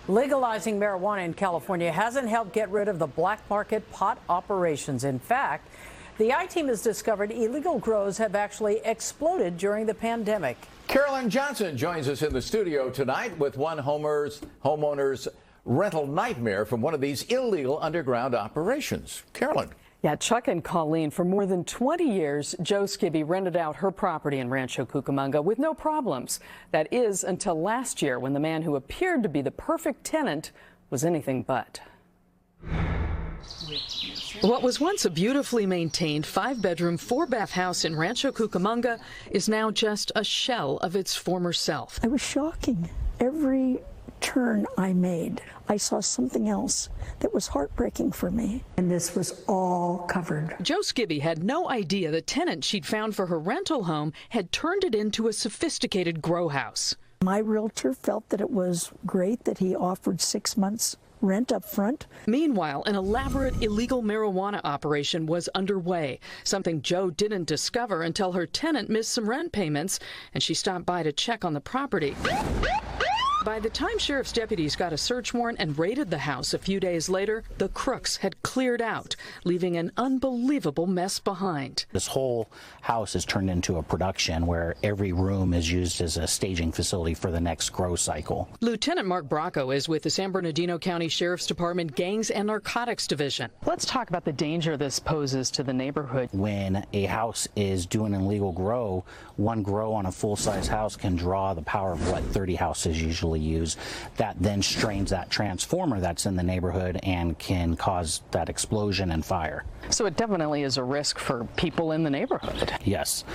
Legalizing marijuana in California hasn't helped get rid of the black market pot operations. In fact, the I-Team has discovered illegal grows have actually exploded during the pandemic. Carolyn Johnson joins us in the studio tonight with one homeowner's rental nightmare from one of these illegal underground operations. Carolyn. Yeah, Chuck and Colleen, for more than 20 years, Jo Skibby rented out her property in Rancho Cucamonga with no problems. That is until last year, when the man who appeared to be the perfect tenant was anything but. What was once a beautifully maintained 5-bedroom, 4-bath house in Rancho Cucamonga is now just a shell of its former self. It was shocking. Every turn I made, I saw something else that was heartbreaking for me. And this was all covered. Jo Skibby had no idea the tenant she'd found for her rental home had turned it into a sophisticated grow house. My realtor felt that it was great that he offered 6 months rent up front. Meanwhile, an elaborate illegal marijuana operation was underway, something Jo didn't discover until her tenant missed some rent payments and she stopped by to check on the property. By the time sheriff's deputies got a search warrant and raided the house a few days later, the crooks had cleared out, leaving an unbelievable mess behind. This whole house is turned into a production where every room is used as a staging facility for the next grow cycle. Lieutenant Mark Bracco is with the San Bernardino County Sheriff's Department Gangs and Narcotics Division. Let's talk about the danger this poses to the neighborhood. When a house is doing an illegal grow, one grow on a full-size house can draw the power of what 30 houses usually use. That then strains that transformer that's in the neighborhood and can cause that explosion and fire. So it definitely is a risk for people in the neighborhood. Yes.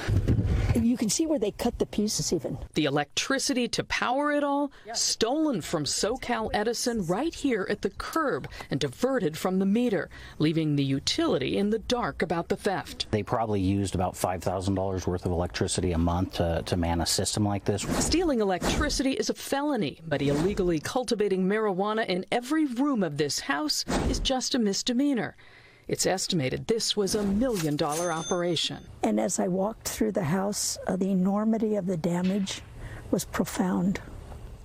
You can see where they cut the pieces even. The electricity to power it all, stolen from SoCal Edison right here at the curb and diverted from the meter, leaving the utility in the dark about the theft. They probably used about $5,000 worth of electricity a month to man a system like this. Stealing electricity is a felony, but illegally cultivating marijuana in every room of this house is just a misdemeanor. It's estimated this was $1 million operation. And as I walked through the house, the enormity of the damage was profound.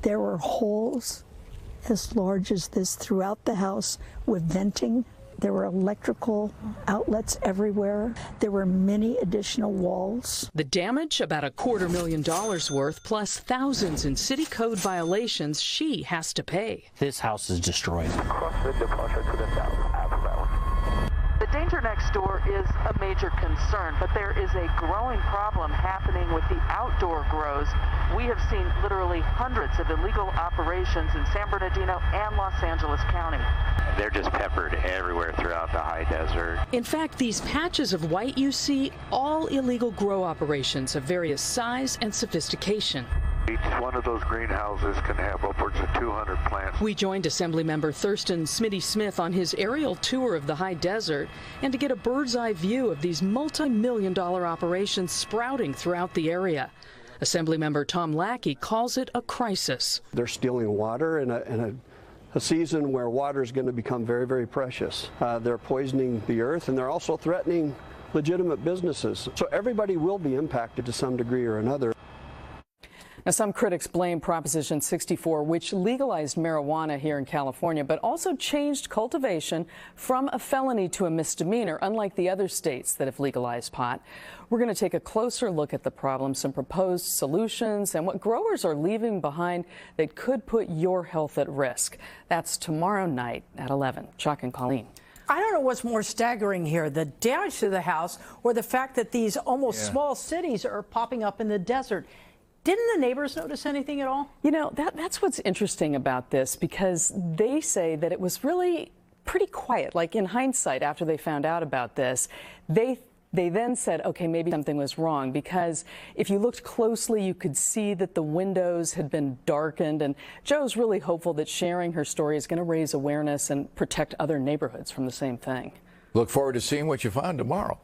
There were holes as large as this throughout the house with venting. There were electrical outlets everywhere. There were many additional walls. The damage, about $250,000 worth, plus thousands in city code violations she has to pay. This house is destroyed. The danger next door is a major concern, but there is a growing problem happening with the outdoor grows. We have seen literally hundreds of illegal operations in San Bernardino and Los Angeles County. They're just peppered everywhere throughout the high desert. In fact, these patches of white you see, all illegal grow operations of various size and sophistication. Each one of those greenhouses can have upwards of 200 plants. We joined Assemblymember Thurston Smitty Smith on his aerial tour of the high desert and to get a bird's eye view of these multi-million-dollar operations sprouting throughout the area. Assemblymember Tom Lackey calls it a crisis. They're stealing water in a season where water is going to become very, very precious. They're poisoning the earth, and they're also threatening legitimate businesses. So everybody will be impacted to some degree or another. Now, some critics blame Proposition 64, which legalized marijuana here in California, but also changed cultivation from a felony to a misdemeanor, unlike the other states that have legalized pot. We're going to take a closer look at the problem, some proposed solutions, and what growers are leaving behind that could put your health at risk. That's tomorrow night at 11. Chuck and Colleen. I don't know what's more staggering here, the damage to the house or the fact that these almost small cities are popping up in the desert. Didn't the neighbors notice anything at all? You know, that's what's interesting about this, because they say that it was really pretty quiet. Like in hindsight, after they found out about this, they then said, okay, maybe something was wrong, because if you looked closely, you could see that the windows had been darkened. And Jo's really hopeful that sharing her story is going to raise awareness and protect other neighborhoods from the same thing. Look forward to seeing what you find tomorrow.